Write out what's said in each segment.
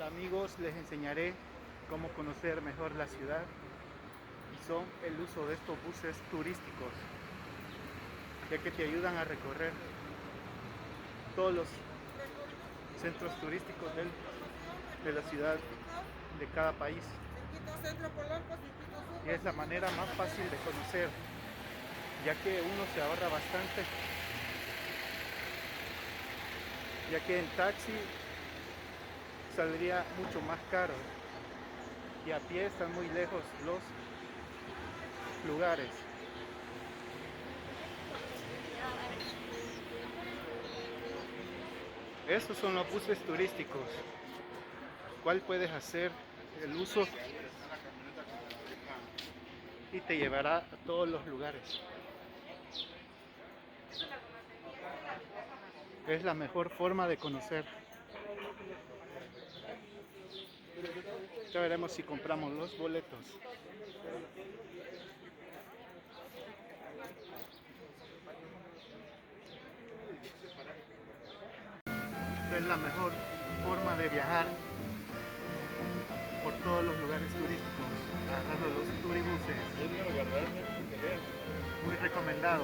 Hola amigos, les enseñaré cómo conocer mejor la ciudad y son el uso de estos buses turísticos, ya que te ayudan a recorrer todos los centros turísticos de la ciudad de cada país. Y es la manera más fácil de conocer, ya que uno se ahorra bastante, ya que en taxi saldría mucho más caro y a pie están muy lejos los lugares. Estos son los buses turísticos, cual puedes hacer el uso y te llevará a todos los lugares. Es la mejor forma de conocer. Ya veremos si compramos los boletos. Es la mejor forma de viajar por todos los lugares turísticos, agarrando los turibuses. Muy recomendado.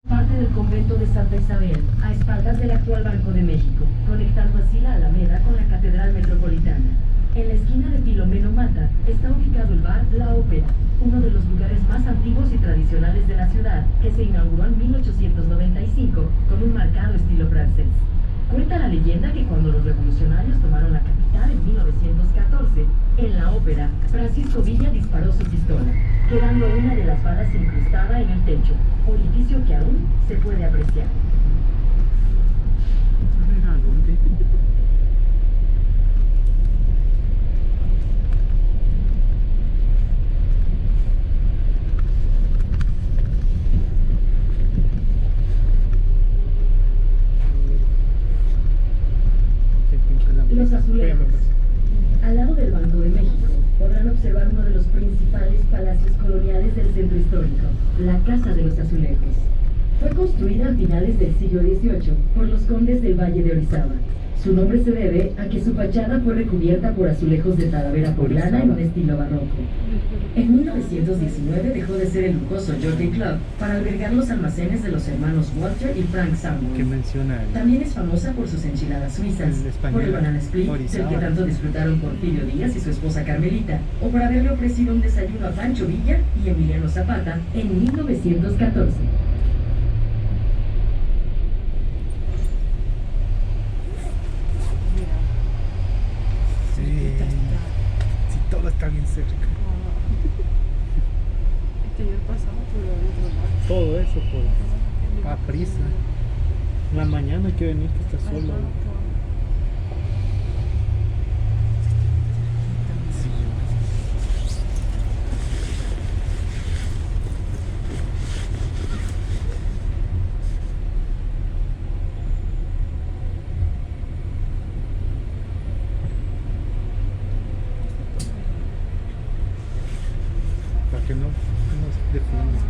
Parte del convento de Santa Isabel, a espaldas del actual Banco de México, conectando así la Alameda con la Catedral Metropolitana. En la esquina de Filomeno Mata está ubicado el bar La Ópera, uno de los lugares más antiguos y tradicionales de la ciudad, que se inauguró en 1895 con un marcado estilo francés. Cuenta la leyenda que cuando los revolucionarios tomaron la capital en 1914, en la ópera, Francisco Villa disparó su pistola, quedando una de las balas incrustada en el techo, orificio que aún se puede apreciar. Los azulejos. Al lado del Banco de México podrán observar uno de los principales palacios coloniales del centro histórico, la Casa de los Azulejos. Fue construida a finales del siglo XVIII por los condes del Valle de Orizaba. Su nombre se debe a que su fachada fue recubierta por azulejos de talavera poblana en un estilo barroco. En 1919 dejó de ser el lujoso Jockey Club para albergar los almacenes de los hermanos Walter y Frank Sanborn. Que menciona También es famosa por sus enchiladas suizas, por el banana split, del que tanto disfrutaron Porfirio Díaz y su esposa Carmelita, o por haberle ofrecido un desayuno a Pancho Villa y Emiliano Zapata en 1914. Sí, todo está bien cerca. Todo eso por a prisa. En la mañana hay que venir que está solo. Para que no nos defienda.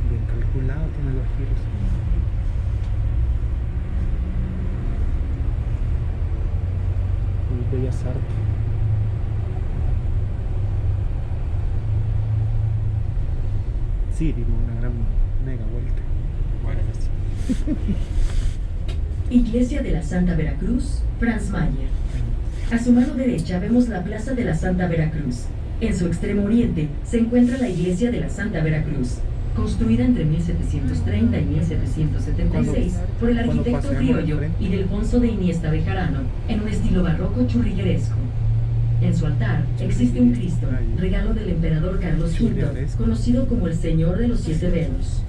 Bien calculado, tiene los giros. Muy bellas artes. Sí, dimos una gran mega vuelta. Iglesia de la Santa Veracruz, Franz Mayer. A su mano derecha vemos la Plaza de la Santa Veracruz. En su extremo oriente se encuentra la Iglesia de la Santa Veracruz, construida entre 1730 y 1776 por el arquitecto criollo Ildefonso de Iniesta Bejarano, en un estilo barroco churrigueresco. En su altar existe un Cristo, regalo del emperador Carlos V, conocido como el Señor de los Siete Velos.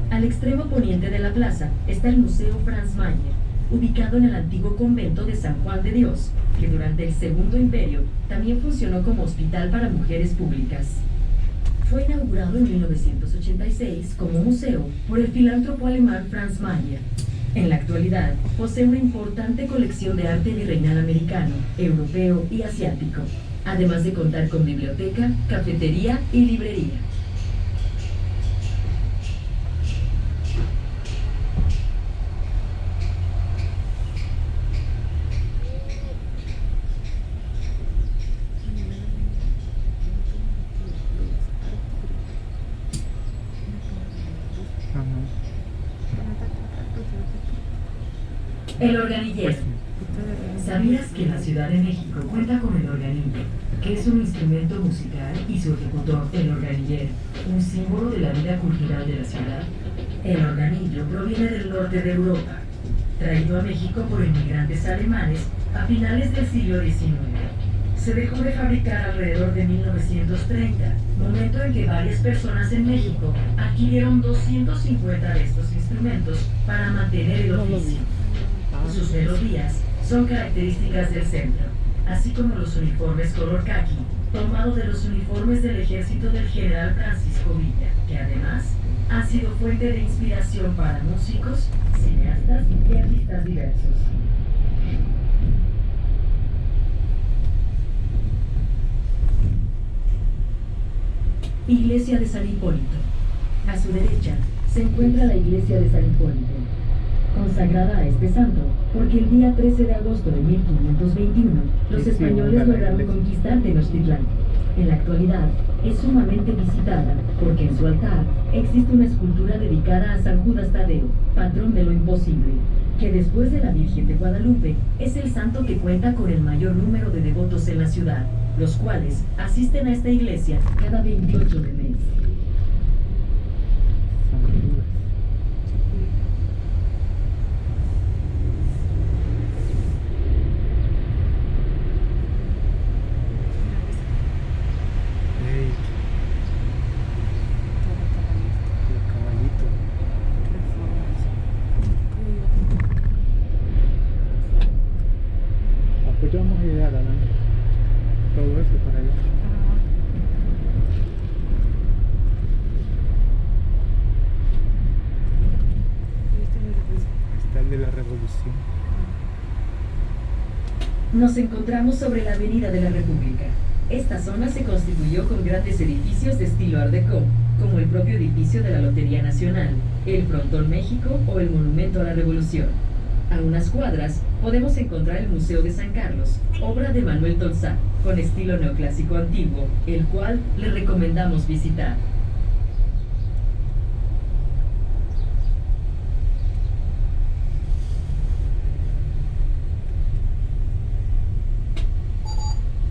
Al extremo poniente de la plaza está el Museo Franz Mayer, ubicado en el antiguo convento de San Juan de Dios, que durante el Segundo Imperio también funcionó como hospital para mujeres públicas. Fue inaugurado en 1986 como museo por el filántropo alemán Franz Mayer. En la actualidad, posee una importante colección de arte virreinal americano, europeo y asiático, además de contar con biblioteca, cafetería y librería. Ajá. El organillero. ¿Sabías que la Ciudad de México cuenta con el organillo, que es un instrumento musical, y su ejecutor, el organillero, un símbolo de la vida cultural de la ciudad? El organillo proviene del norte de Europa, traído a México por inmigrantes alemanes a finales del siglo XIX. Se dejó de fabricar alrededor de 1930, momento en que varias personas en México adquirieron 250 de estos instrumentos para mantener el oficio. Sus melodías son características del centro, así como los uniformes color caqui, tomado de los uniformes del ejército del general Francisco Villa, que además ha sido fuente de inspiración para músicos, cineastas y artistas diversos. Iglesia de San Hipólito. A su derecha se encuentra la iglesia de San Hipólito, consagrada a este santo, porque el día 13 de agosto de 1521 los españoles lograron conquistar Tenochtitlán. En la actualidad es sumamente visitada porque en su altar existe una escultura dedicada a San Judas Tadeo, patrón de lo imposible, que después de la Virgen de Guadalupe es el santo que cuenta con el mayor número de devotos en la ciudad, los cuales asisten a esta iglesia cada 28 de mes. Pues ya vamos a llegar a todo eso para allá. Está el de la Revolución. Nos encontramos sobre la Avenida de la República. Esta zona se constituyó con grandes edificios de estilo Art Deco, como el propio edificio de la Lotería Nacional, el Frontón México o el Monumento a la Revolución. A unas cuadras podemos encontrar el Museo de San Carlos, obra de Manuel Tolsá, con estilo neoclásico antiguo, el cual le recomendamos visitar.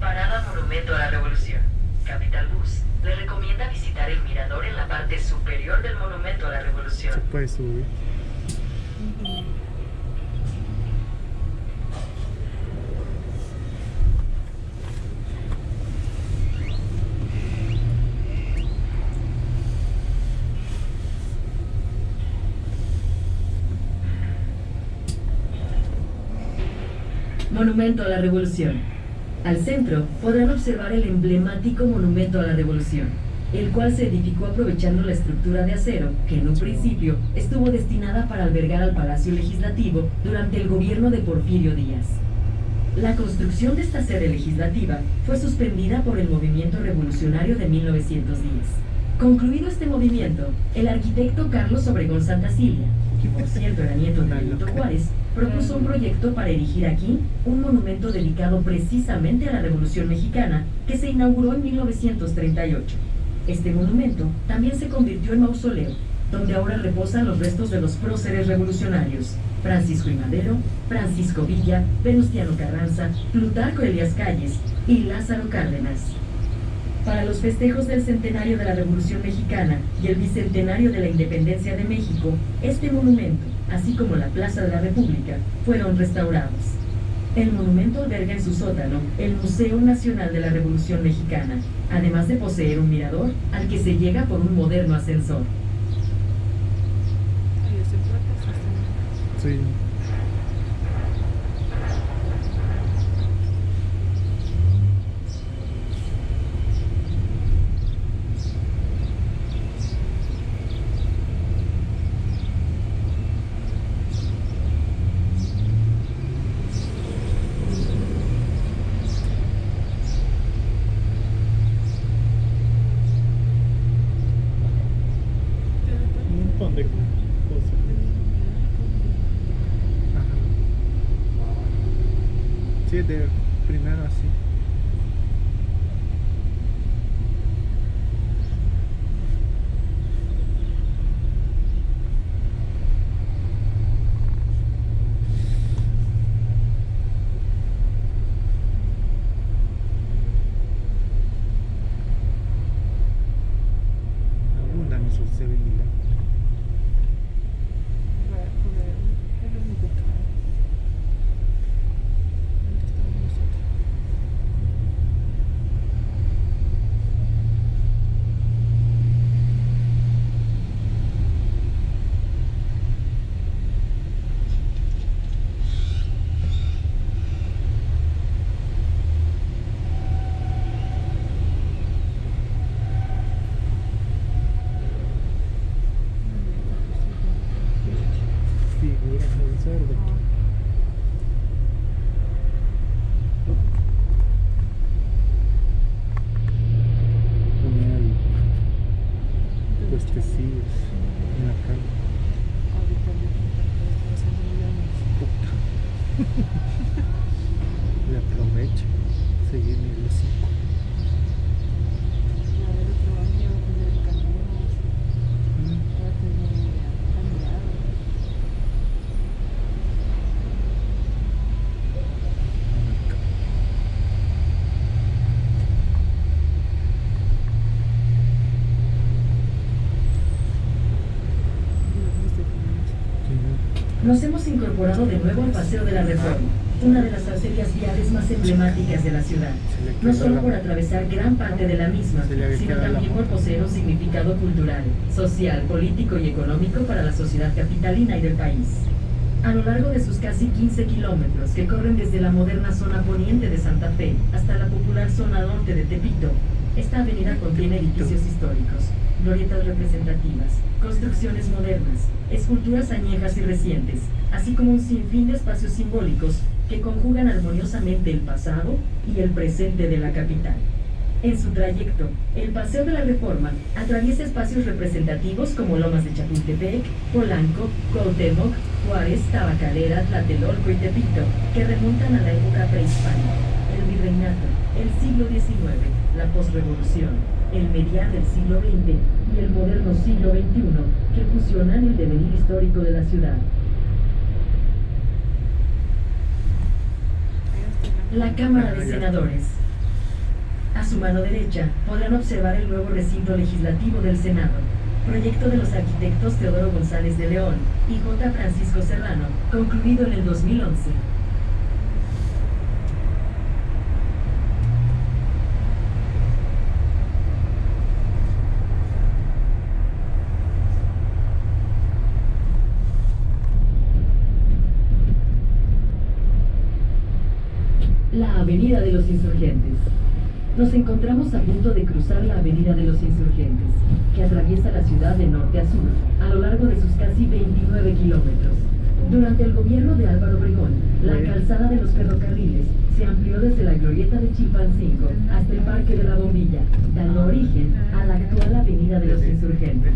Parada Monumento a la Revolución. Capital Bus le recomienda visitar el mirador en la parte superior del Monumento a la Revolución. Se puede subir. Monumento a la Revolución. Al centro podrán observar el emblemático Monumento a la Revolución, el cual se edificó aprovechando la estructura de acero que en un principio estuvo destinada para albergar al Palacio Legislativo durante el gobierno de Porfirio Díaz. La construcción de esta sede legislativa fue suspendida por el movimiento revolucionario de 1910. Concluido este movimiento, el arquitecto Carlos Obregón Santacilia, que por cierto era nieto de Benito Juárez, propuso un proyecto para erigir aquí un monumento dedicado precisamente a la Revolución Mexicana, que se inauguró en 1938. Este monumento también se convirtió en mausoleo, donde ahora reposan los restos de los próceres revolucionarios: Francisco I. Madero, Francisco Villa, Venustiano Carranza, Plutarco Elías Calles y Lázaro Cárdenas. Para los festejos del centenario de la Revolución Mexicana y el bicentenario de la Independencia de México, este monumento, así como la Plaza de la República, fueron restaurados. El monumento alberga en su sótano el Museo Nacional de la Revolución Mexicana, además de poseer un mirador al que se llega por un moderno ascensor. Sí. Sí, de primero así. Abundan esos 7-Eleven. Es lo único que hay. ¿Dónde estamos nosotros? Figuras del cerdo. Ponían puestecillos en la calle. Ahorita yo Puta. Le aprovecho. Seguir mi hocico. a ver otro año va a tener caminos, va a tener cambiado. Nos hemos incorporado de nuevo al Paseo de la Reforma, una de las arterias viales más emblemáticas de la ciudad, no solo por atravesar gran parte de la misma, sino también por poseer un significado cultural, social, político y económico para la sociedad capitalina y del país. A lo largo de sus casi 15 kilómetros que corren desde la moderna zona poniente de Santa Fe hasta la popular zona norte de Tepito, esta avenida contiene edificios históricos, glorietas representativas, construcciones modernas, esculturas añejas y recientes, así como un sinfín de espacios simbólicos que conjugan armoniosamente el pasado y el presente de la capital. En su trayecto, el Paseo de la Reforma atraviesa espacios representativos como Lomas de Chapultepec, Polanco, Cuauhtémoc, Juárez, Tabacalera, Tlatelolco y Tepito, que remontan a la época prehispánica, el virreinato, el siglo XIX, la posrevolución, el mediar del siglo XX y el moderno siglo XXI, que fusionan el devenir histórico de la ciudad. La Cámara de Senadores. A su mano derecha podrán observar el nuevo recinto legislativo del Senado, proyecto de los arquitectos Teodoro González de León y J. Francisco Serrano, concluido en el 2011. La Avenida de los Insurgentes. Nos encontramos a punto de cruzar la Avenida de los Insurgentes, que atraviesa la ciudad de norte a sur, a lo largo de sus casi 29 kilómetros. Durante el gobierno de Álvaro Obregón, la calzada de los ferrocarriles se amplió desde la glorieta de Chilpancingo hasta el Parque de la Bombilla, dando origen a la actual Avenida de los Insurgentes.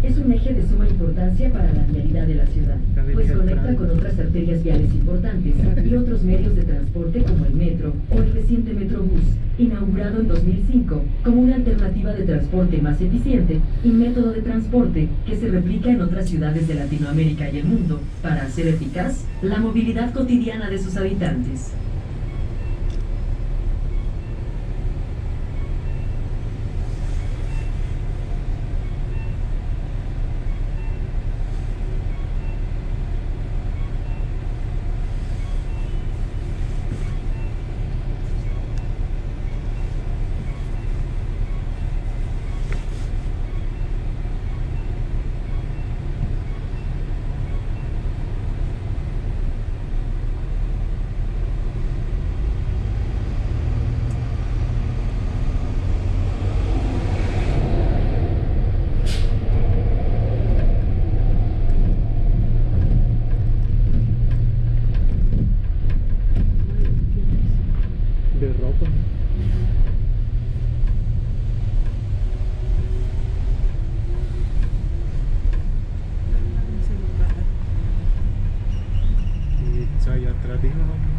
Es un eje de suma importancia para la vialidad de la ciudad, pues conecta con otras arterias viales importantes y otros medios de transporte como el metro o el reciente Metrobús, inaugurado en 2005 como una alternativa de transporte más eficiente y método de transporte que se replica en otras ciudades de Latinoamérica y el mundo para hacer eficaz la movilidad cotidiana de sus habitantes. De ropa. Y allá atrás dijo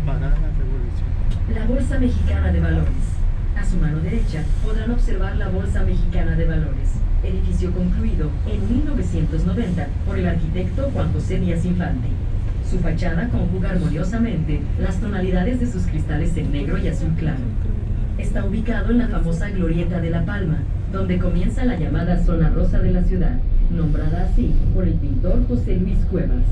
parada la revolución. La Bolsa Mexicana de Valores. A su mano derecha podrán observar la Bolsa Mexicana de Valores, edificio concluido en 1990 por el arquitecto Juan José Díaz Infante. Su fachada conjuga armoniosamente las tonalidades de sus cristales en negro y azul claro. Está ubicado en la famosa Glorieta de La Palma, donde comienza la llamada Zona Rosa de la ciudad, nombrada así por el pintor José Luis Cuevas.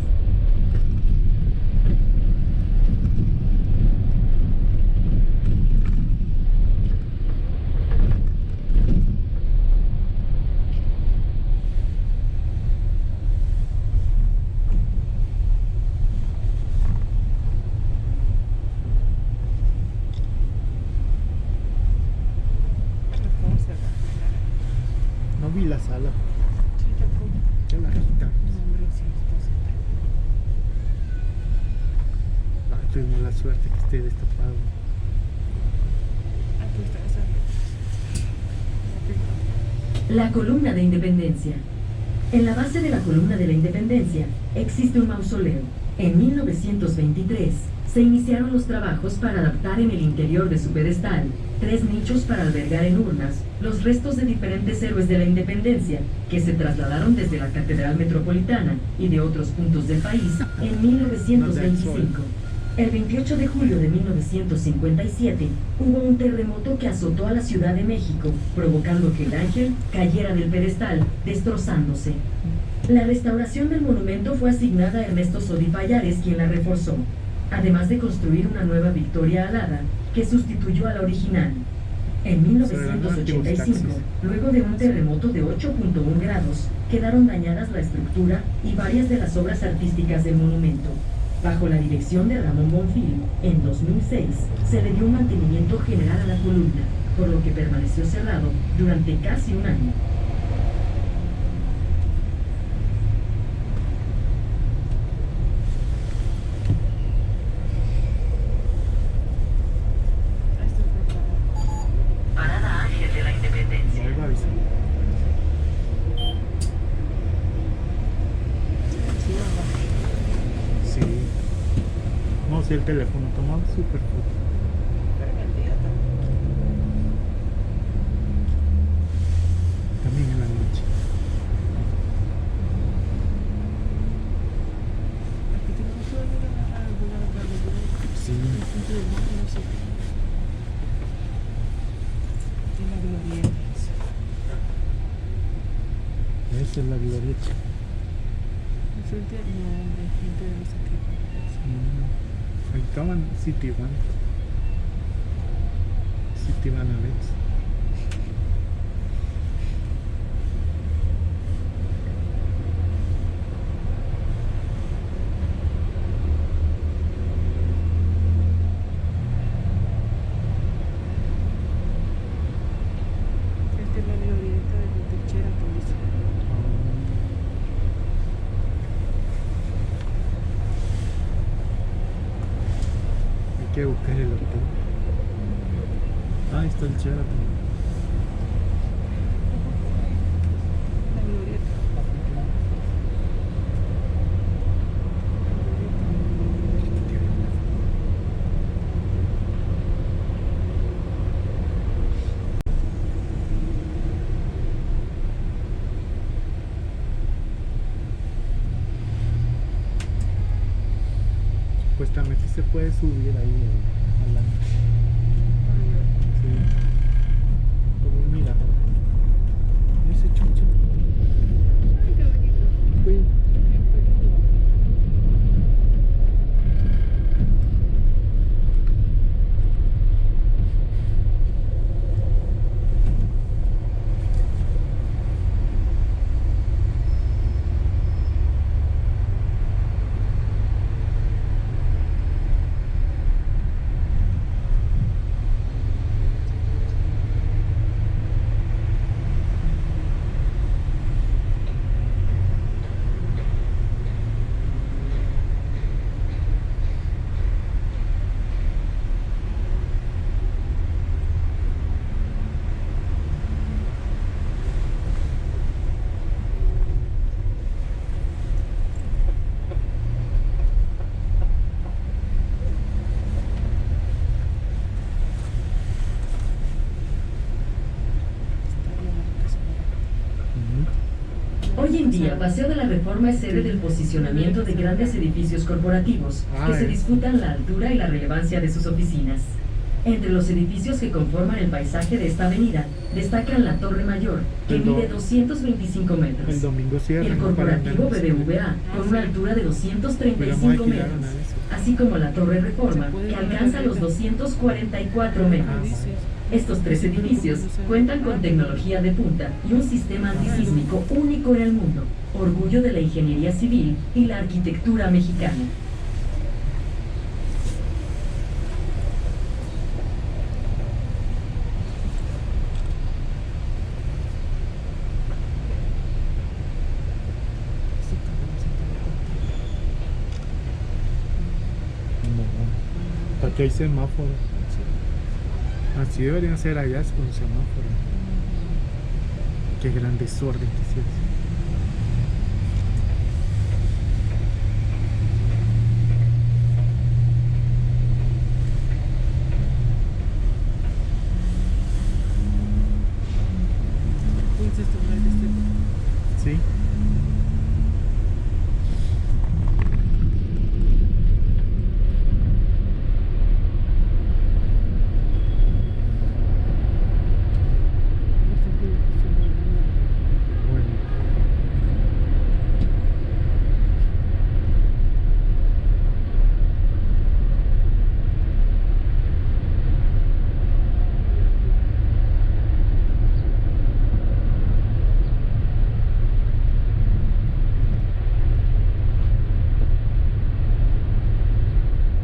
No vi la sala. Sí, tampoco. Ya la quitaron. No, hombre, sí, está cerrado. Ay, tuvimos la suerte que esté destapado. Aquí está esa. La Columna de Independencia. En la base de la Columna de la Independencia existe un mausoleo. En 1923 se iniciaron los trabajos para adaptar en el interior de su pedestal 3 nichos para albergar en urnas los restos de diferentes héroes de la independencia que se trasladaron desde la Catedral Metropolitana y de otros puntos del país en 1925. El 28 de julio de 1957 hubo un terremoto que azotó a la Ciudad de México, provocando que el ángel cayera del pedestal, destrozándose. La restauración del monumento fue asignada a Ernesto Sodi Pallares, quien la reforzó, además de construir una nueva Victoria alada que sustituyó a la original. En 1985, luego de un terremoto de 8.1 grados, quedaron dañadas la estructura y varias de las obras artísticas del monumento. Bajo la dirección de Ramón Bonfil, en 2006 se le dio un mantenimiento general a la columna, por lo que permaneció cerrado durante casi un año. Esto es preparado. Parada Ángel de la Independencia. No iba a avisar. Sí, abajo. Sí. No sé, el teléfono tomaba súper foto. Pero en el día también. También en la noche. Aquí tenemos que volver a alguna otra vez. Sí. No sé. Tiene la glorieta. Esa es la glorieta. Enfrente, no, hombre, enfrente de los aquí. Ahí estaban Citibank. Citibanamex. Esta es la glorieta de la techera policial. Hay que buscar el hotel. Ah, ahí está el Sheraton. La glorieta. Supuestamente se puede subir ahí al ángel. Sí. Como un mirador. Ese chucho. Ay, qué bonito. Uy. Bien peludo. en día, Paseo de la Reforma es sede del posicionamiento de grandes edificios corporativos que se disputan la altura y la relevancia de sus oficinas. Entre los edificios que conforman el paisaje de esta avenida, destacan la Torre Mayor, que mide 225 El metros. domingo cierra. El ¿no? Para corporativo vender. BBVA, con una altura de 235 metros, así como la Torre Reforma, que alcanza los 244 metros. Estos tres edificios cuentan con tecnología de punta y un sistema antisísmico único en el mundo, orgullo de la ingeniería civil y la arquitectura mexicana. No, porque hay semáforos. Así deberían ser allá con semáforos. Qué gran desorden que se hace. Sí. Bueno.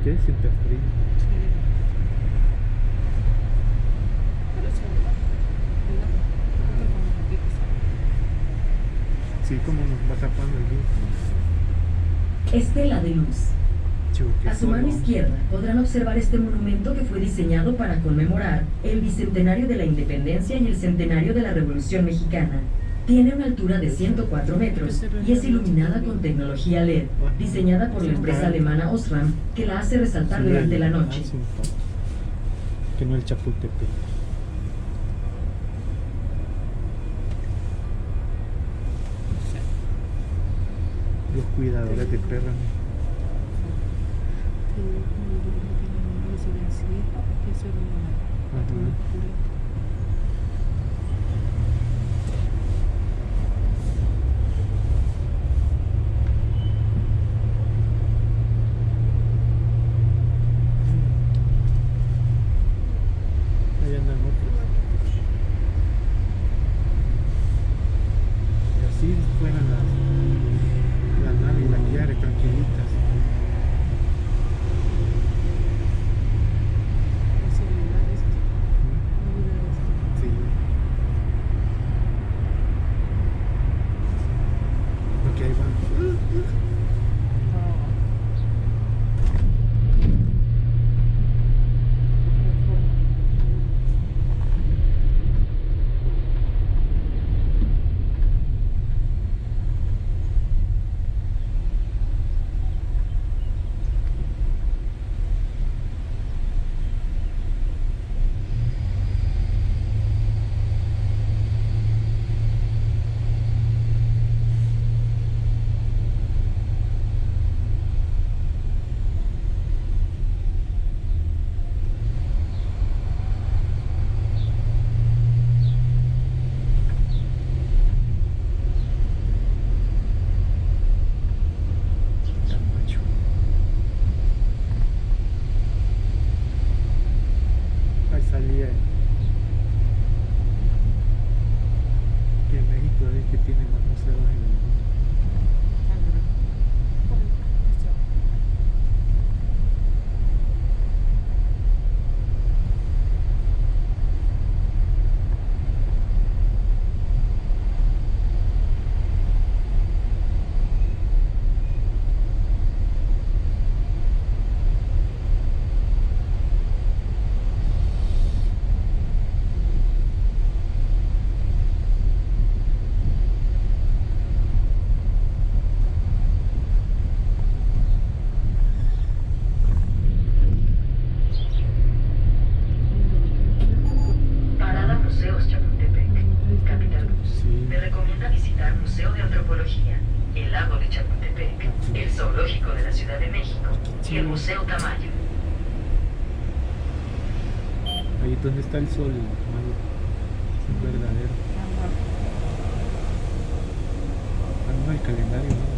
¿Qué? Siente frío. Sí, como nos va tapando el día. Estela de luz. Chuque, A su mano solo- izquierda podrán observar este monumento que fue diseñado para conmemorar el bicentenario de la independencia y el centenario de la Revolución Mexicana. Tiene una altura de 104 metros y es iluminada con tecnología LED, diseñada por la empresa alemana Osram, que la hace resaltar Sí, durante la ah, noche. sí, que no el Chapultepec. Los cuidadores de perros. Ahí andan otros. Y así fueran las naves y las Chiare tranquilitas. Sí. Porque ahí van. Camacho. Ahí salía que México es el que tiene más museos en el mundo. Museo de Antropología, el Lago de Chapultepec, el Zoológico de la Ciudad de México y el Museo Tamayo. Ahí donde está el sol, malo. Es un verdadero. Ah, no, el calendario, ¿no?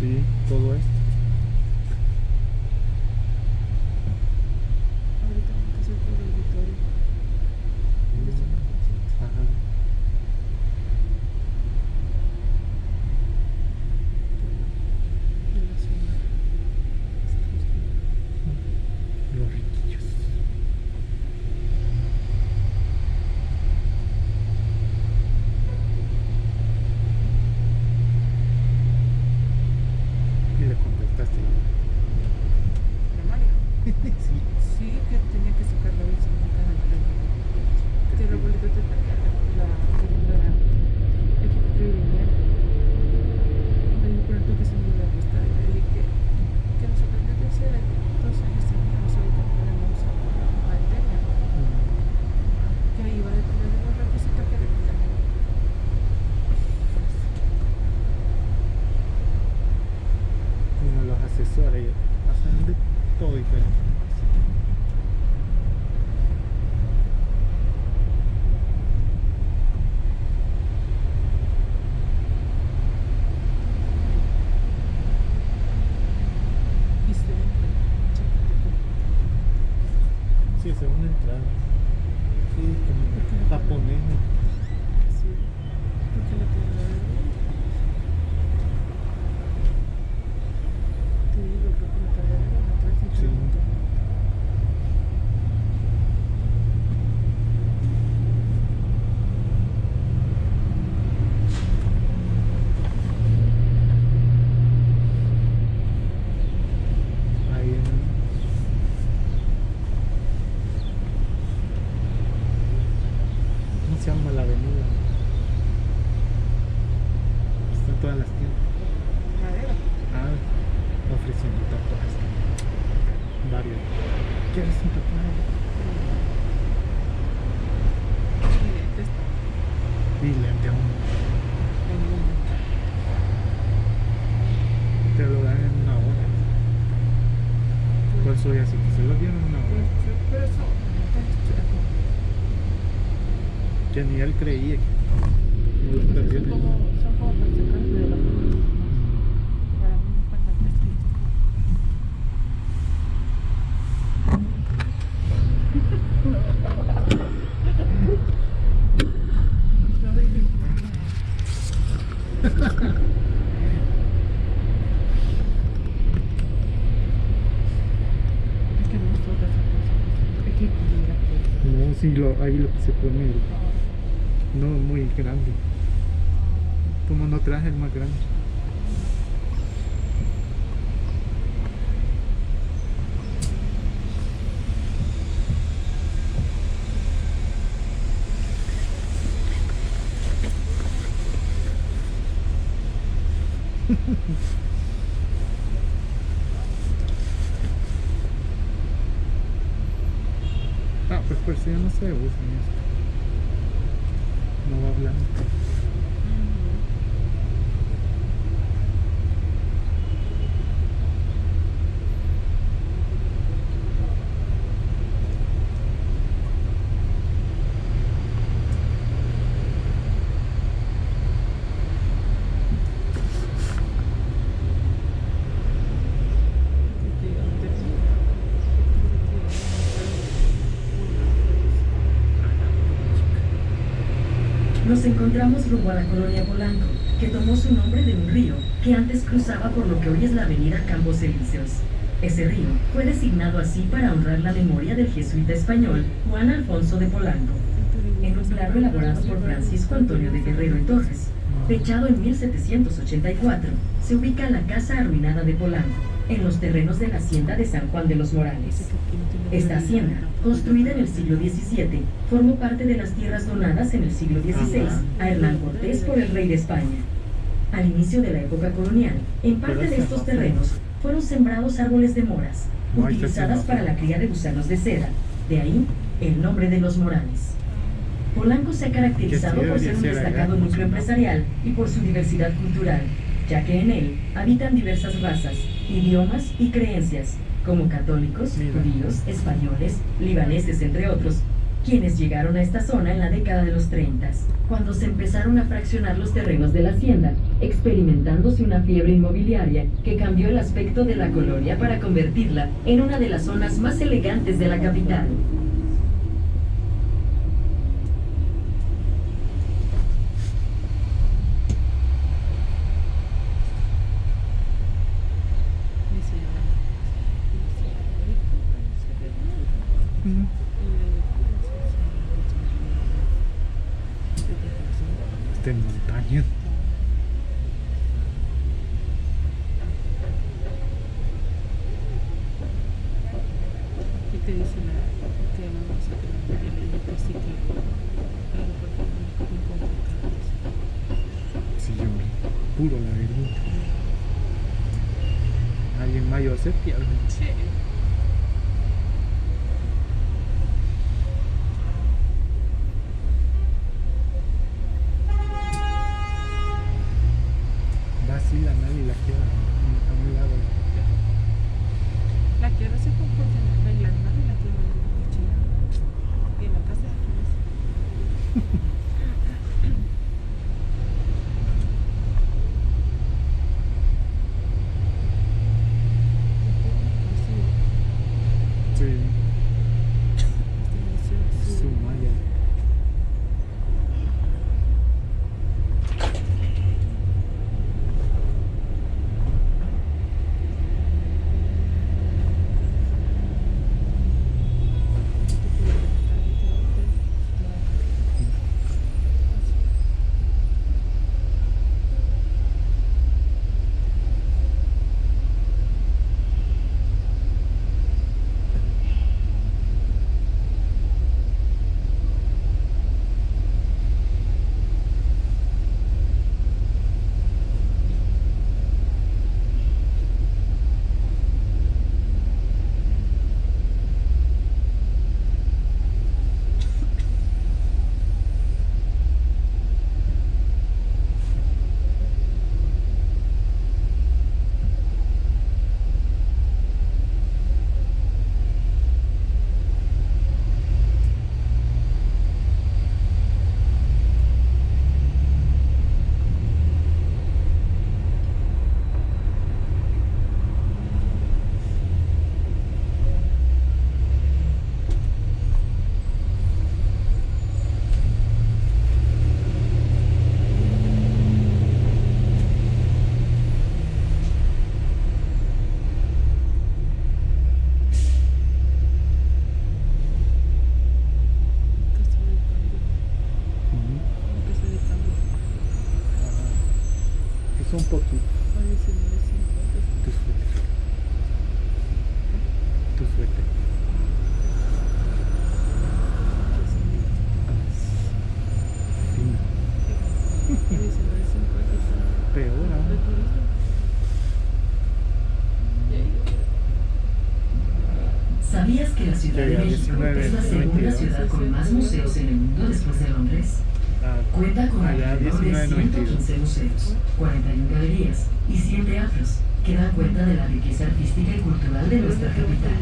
Sí, todo esto. Ahorita vamos a hacer por el auditorio. Es una concierto. Ajá. De la zona. Los riquillos. Y le contestaste. ¿La María? Sí. Sí, que tenía que sacar la visa en cada empresa. Que el abuelito te traía la equipo que viniera. Me dijo, pero tú que se me iba a gustar. Y le dije que nosotros desde hace 2 años teníamos ahorita que tenemos a la pandemia. Que iba a depender de los requisitos que le pidan. Como los asesores, hacen de todo diferente. Y se entra Chapultepec. Sí, segunda entrada. Sí, como japonés. Sí, porque la tienda de te digo, porque la tienda de la trae Sí. Ahí en... ¿Cómo se llama la avenida? Están todas las tiendas. madera. Ah, ofreciendo tatuajes. Varios. ¿Quieres un tatuaje? Y lentes Y lente aún. en uno. Te lo dan en una hora. Por eso ya sí que se lo dieron en una hora. Pero eso, Que ni él creía que no lo perdió en el... son como para sacarse de la mano. Para mí me falta triste. Es que no es todas esas cosas. Hay que equilibrar todo. No, sí, ahí lo que se pone no muy grande. Como no traje el más grande. Ah, pues por si ya no se usan esto. No va hablando. Nos encontramos rumbo a la colonia Polanco, que tomó su nombre de un río que antes cruzaba por lo que hoy es la avenida Campos Elíseos. Ese río fue designado así para honrar la memoria del jesuita español Juan Alfonso de Polanco. En un plano elaborado por Francisco Antonio de Guerrero y Torres, fechado en 1784, se ubica la casa arruinada de Polanco, en los terrenos de la hacienda de San Juan de los Morales. Esta hacienda, construida en el siglo XVII, formó parte de las tierras donadas en el siglo XVI a Hernán Cortés por el rey de España. Al inicio de la época colonial, en parte de estos terrenos fueron sembrados árboles de moras, utilizadas para la cría de gusanos de seda, de ahí el nombre de los Morales. Polanco se ha caracterizado por ser un destacado núcleo empresarial y por su diversidad cultural, ya que en él habitan diversas razas, idiomas y creencias, como católicos, judíos, españoles, libaneses, entre otros, quienes llegaron a esta zona en la década de los 30, cuando se empezaron a fraccionar los terrenos de la hacienda, experimentándose una fiebre inmobiliaria que cambió el aspecto de la colonia para convertirla en una de las zonas más elegantes de la capital. Este en montaña. ¿Qué te dice la que vamos a tener el sitio? Claro, porque no encuentro Sí, yo, puro laberinto. Alguien mayor se pierde. Sí. Vacila, nadie la quiere. A un lado. La que ahora se comporta en la regla, nadie la quiere ver en la China. Y en la casa de quién Sí, su maya. Un poquito. Tu suéter. Tu suéter. Fino. Peor aún. ¿Sabías que la Ciudad de México es la segunda ciudad con más museos en el mundo después de Londres? Cuenta con alrededor de 115 museos, 41 galerías y 100 teatros que dan cuenta de la riqueza artística y cultural de nuestra capital.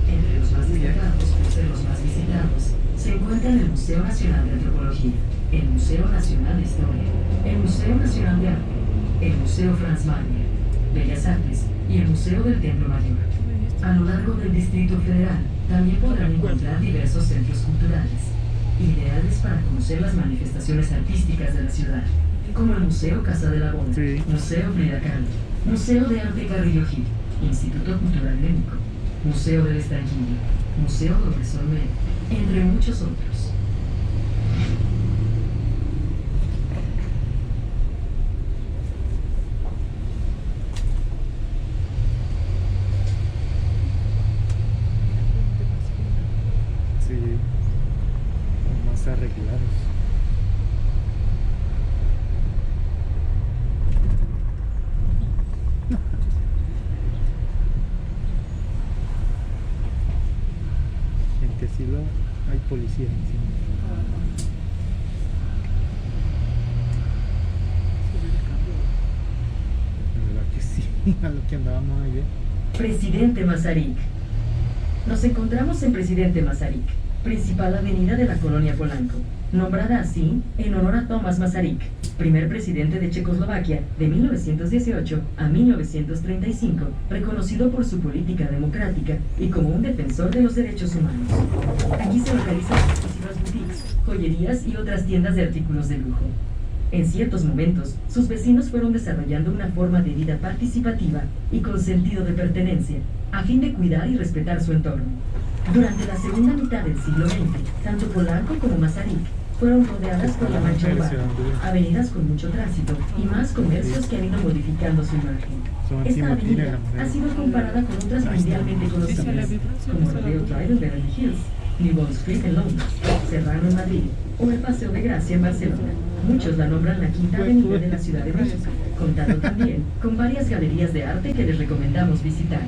Entre los más destacados por ser los más visitados se encuentran el Museo Nacional de Antropología, el Museo Nacional de Historia, el Museo Nacional de Arte, el Museo Franz Mayer, Bellas Artes y el Museo del Templo Mayor. A lo largo del Distrito Federal también podrán encontrar diversos centros culturales, ideales para conocer las manifestaciones artísticas de la ciudad, como el Museo Casa de la Boda, Sí. Museo Frida Kahlo, Museo de Arte Carrillo Gil, Instituto Cultural México, Museo del Estanquillo, Museo Dolores Olmedo, entre muchos otros. más arreglados. En Tesilo hay policía encima. La verdad que sí, a lo que andábamos ayer. Presidente Masaryk. Nos encontramos en Presidente Masaryk, principal avenida de la colonia Polanco, nombrada así en honor a Tomás Masaryk, primer presidente de Checoslovaquia de 1918 a 1935, reconocido por su política democrática y como un defensor de los derechos humanos. Aquí se localizan exclusivas boutiques, joyerías y otras tiendas de artículos de lujo. En ciertos momentos, sus vecinos fueron desarrollando una forma de vida participativa y con sentido de pertenencia, a fin de cuidar y respetar su entorno. Durante la segunda mitad del siglo XX, tanto Polanco como Masaryk fueron rodeadas por la mancha urbana, avenidas con mucho tránsito y más comercios que han ido modificando su imagen. Esta avenida ha sido comparada con otras mundialmente conocidas, como Rodeo Drive en Beverly Hills, New Bond Street en Londres, Serrano en Madrid o el Paseo de Gracia en Barcelona. Muchos la nombran la quinta avenida de la Ciudad de México, contando también con varias galerías de arte que les recomendamos visitar.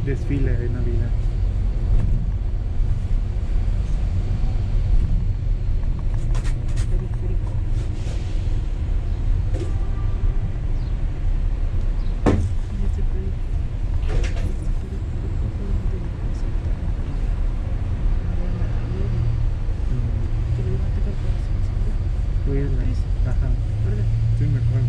Desfile de Navidad. Pues, ajá. Sí, me acuerdo.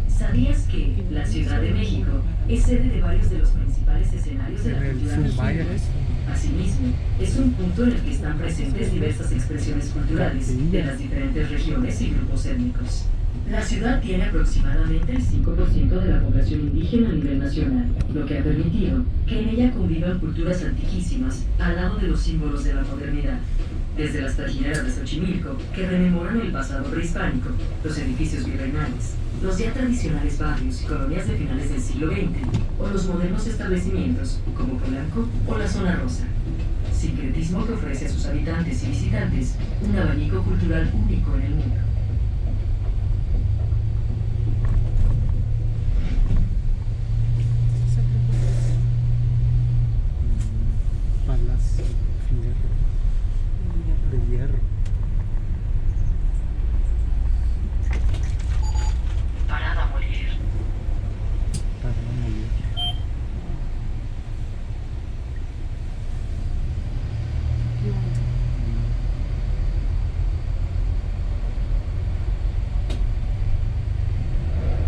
¿Sabías que la Ciudad de México es sede de varios de los principales escenarios de la cultura Sumaya, mexicana? Asimismo, es un punto en el que están presentes diversas expresiones culturales de las diferentes regiones y grupos étnicos. La ciudad tiene aproximadamente el 5% de la población indígena a nivel nacional, lo que ha permitido que en ella convivan culturas antiquísimas al lado de los símbolos de la modernidad. Desde las trajineras de Xochimilco, que rememoran el pasado prehispánico, los edificios virreinales, los ya tradicionales barrios y colonias de finales del siglo XX, o los modernos establecimientos, como Polanco o la Zona Rosa. Sincretismo que ofrece a sus habitantes y visitantes un abanico cultural único en el mundo. Palacio de hierro. Parada Molière. Parada Molière.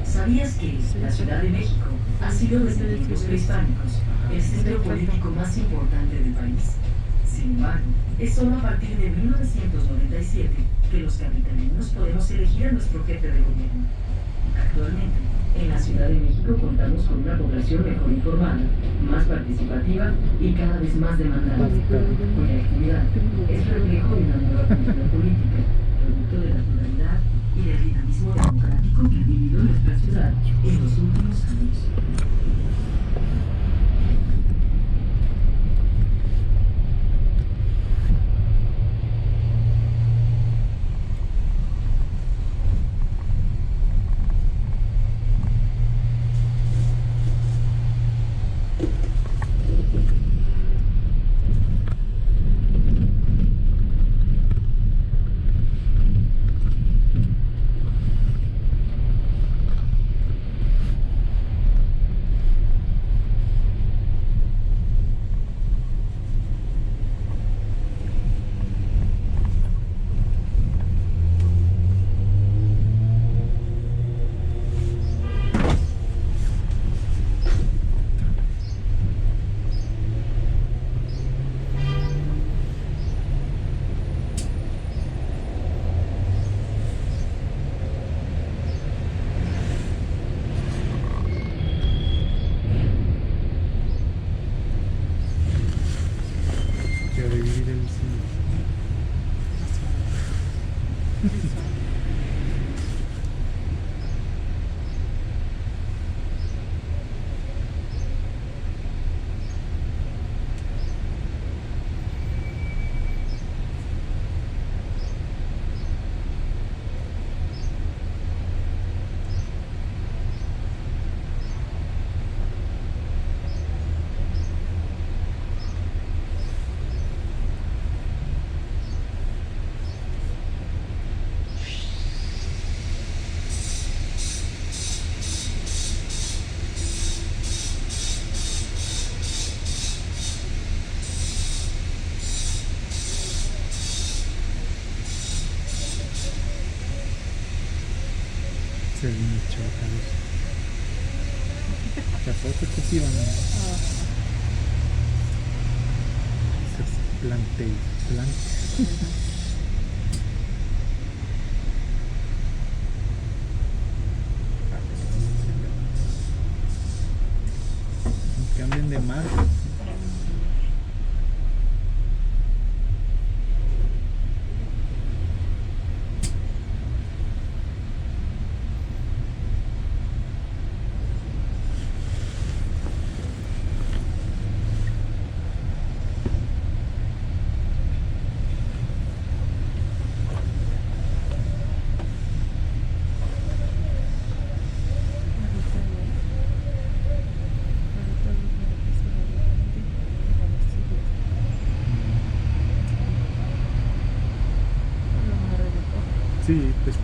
¿Sabías que la Ciudad de México ha sido desde tiempos prehispánicos el centro político más importante del país? Sin embargo, es solo a partir de 1997 que los capitalinos podemos elegir a nuestro jefe de gobierno. Actualmente, en la Ciudad de México contamos con una población mejor informada, más participativa y cada vez más demandante, cuya actividad es reflejo de una nueva cultura política, producto de la pluralidad y del dinamismo democrático que Se viene chocados. Tampoco que sí van a esas plantas. Que anden de mar. Sí, pues.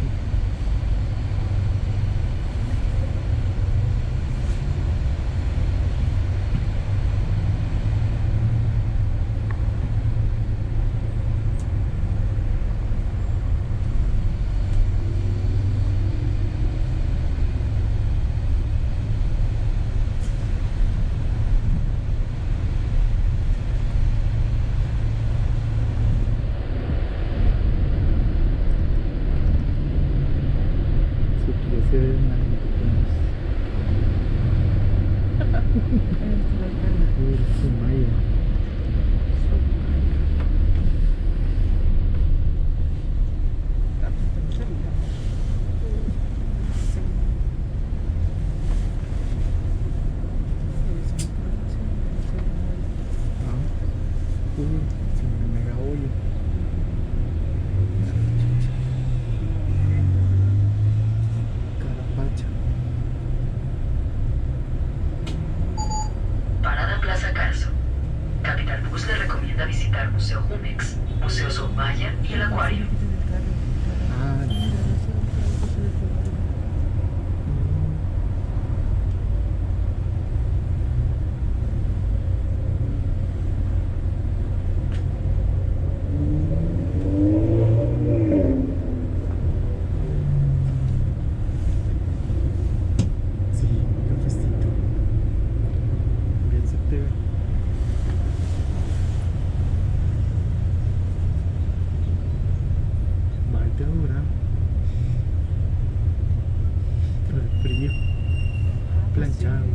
Parada Plaza Carso. Capital Bus le recomienda visitar Museo Jumex, Museo Soumaya y el Acuario. Ah, sí, cafecito. Bien se te ve. Vaya dura. El frío. Planchado.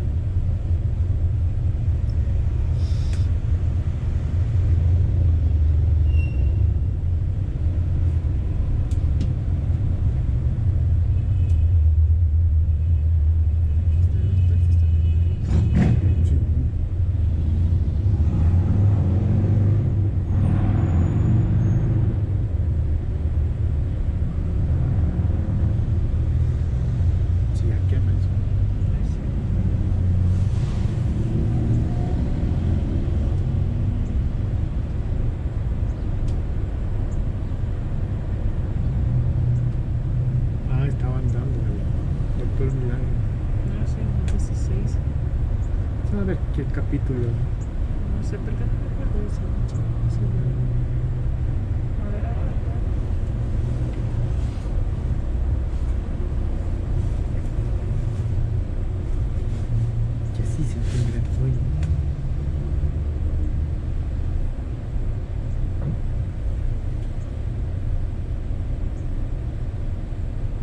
Sí. Sí, aquí me Ah, estaban dando el Doctor Milagro. No sé, el 16. Vamos a ver qué capítulo. No sé, porque no me acuerdo de eso. Sí, a ver, Que sí se entiende hoy.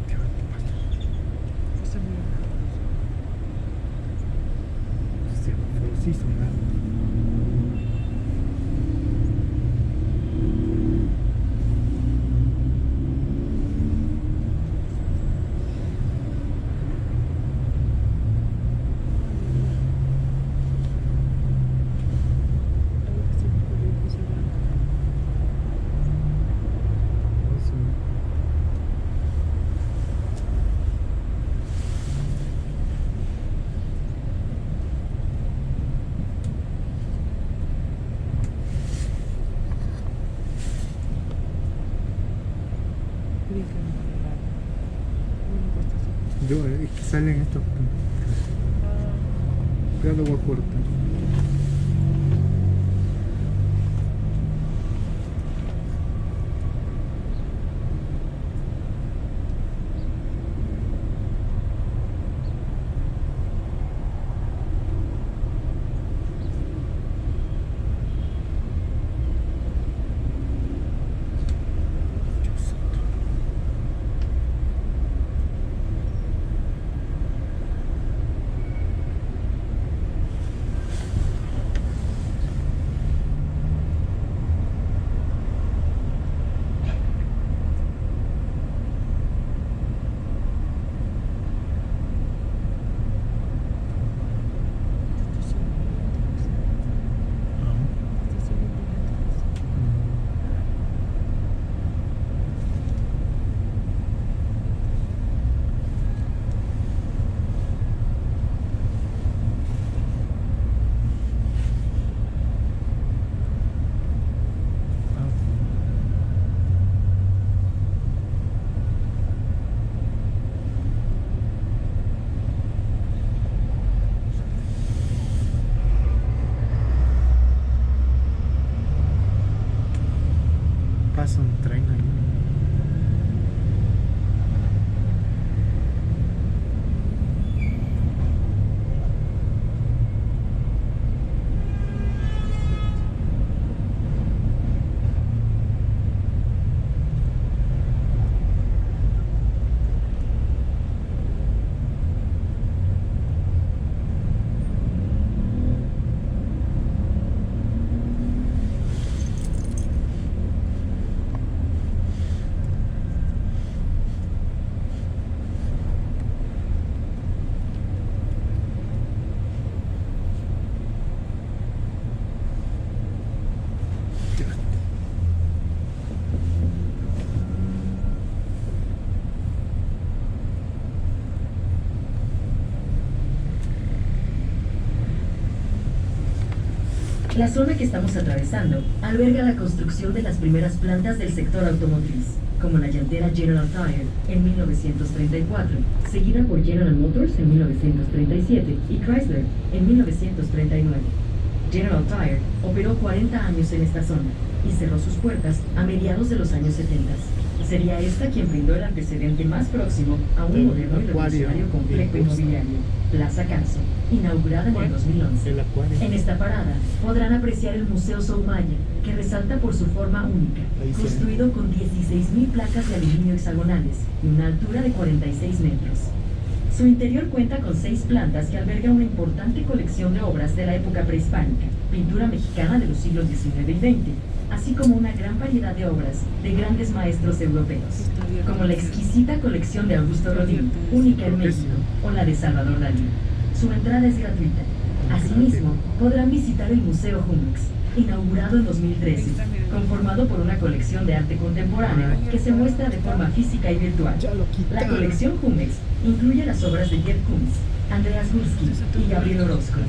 ¿Qué va a pasar? está muy bien. Los semáforos sí son largos. vi que no era una costación. Yo, es que salen estos puntos. Ya lo voy a cortar. Pasa un tren ahí. La zona que estamos atravesando alberga la construcción de las primeras plantas del sector automotriz, como la llantera General Tire en 1934, seguida por General Motors en 1937 y Chrysler en 1939. General Tire operó 40 años en esta zona y cerró sus puertas a mediados de los años 70. Sería esta quien brindó el antecedente más próximo a un moderno y revolucionario complejo inmobiliario, Plaza Carso, inaugurada en el 2011. El acuario. En esta parada podrán apreciar el Museo Soumaya, que resalta por su forma única, Ahí se construido con 16.000 placas de aluminio hexagonales y una altura de 46 metros. Su interior cuenta con 6 plantas que alberga una importante colección de obras de la época prehispánica, pintura mexicana de los siglos XIX y XX, así como una gran variedad de obras de grandes maestros europeos, como la exquisita colección de Augusto Rodin, única en México, o la de Salvador Dalí. Su entrada es gratuita. Asimismo, podrán visitar el Museo Jumex, inaugurado en 2013, conformado por una colección de arte contemporáneo que se muestra de forma física y virtual. Ya lo La quitaron. colección Jumex incluye las obras de Jeff Koons, Andreas Gursky y Gabriel Orozco.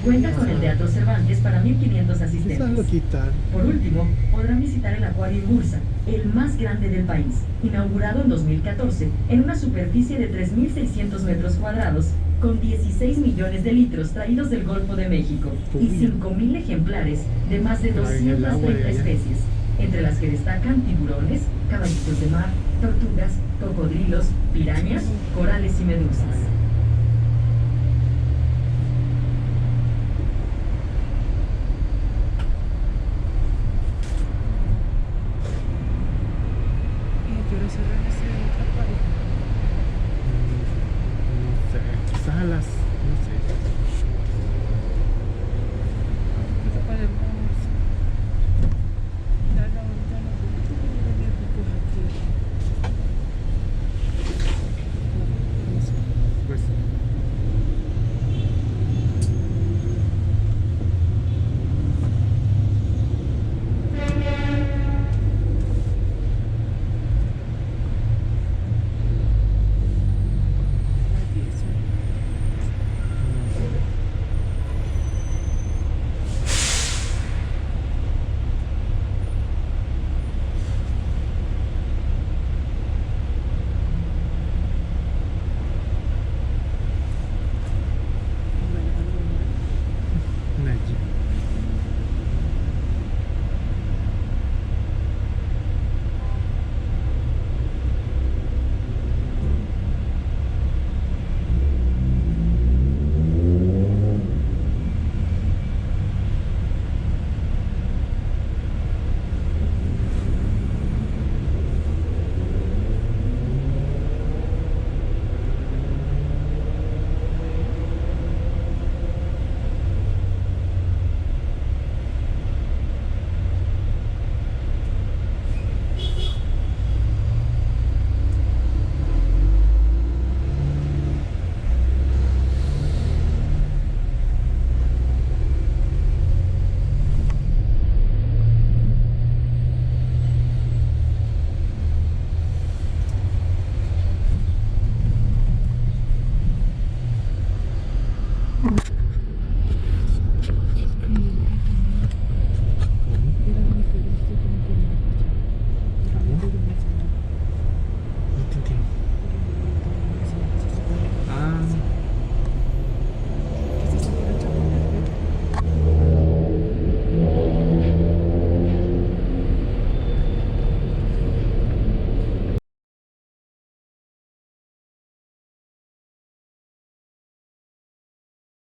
Cuenta con el Teatro Cervantes para 1.500 Esa lo asistentes. quitaron. Por último, podrán visitar el Acuario Bursa, el más grande del país, inaugurado en 2014 en una superficie de 3.600 metros cuadrados, con 16 millones de litros traídos del Golfo de México y 5.000 ejemplares de más de Traen el agua de 230 allá. especies, entre las que destacan tiburones, caballitos de mar, tortugas, cocodrilos, pirañas, corales y medusas. ¿Y a qué hora cierran ese acuario? No sé, quizás a las, no sé,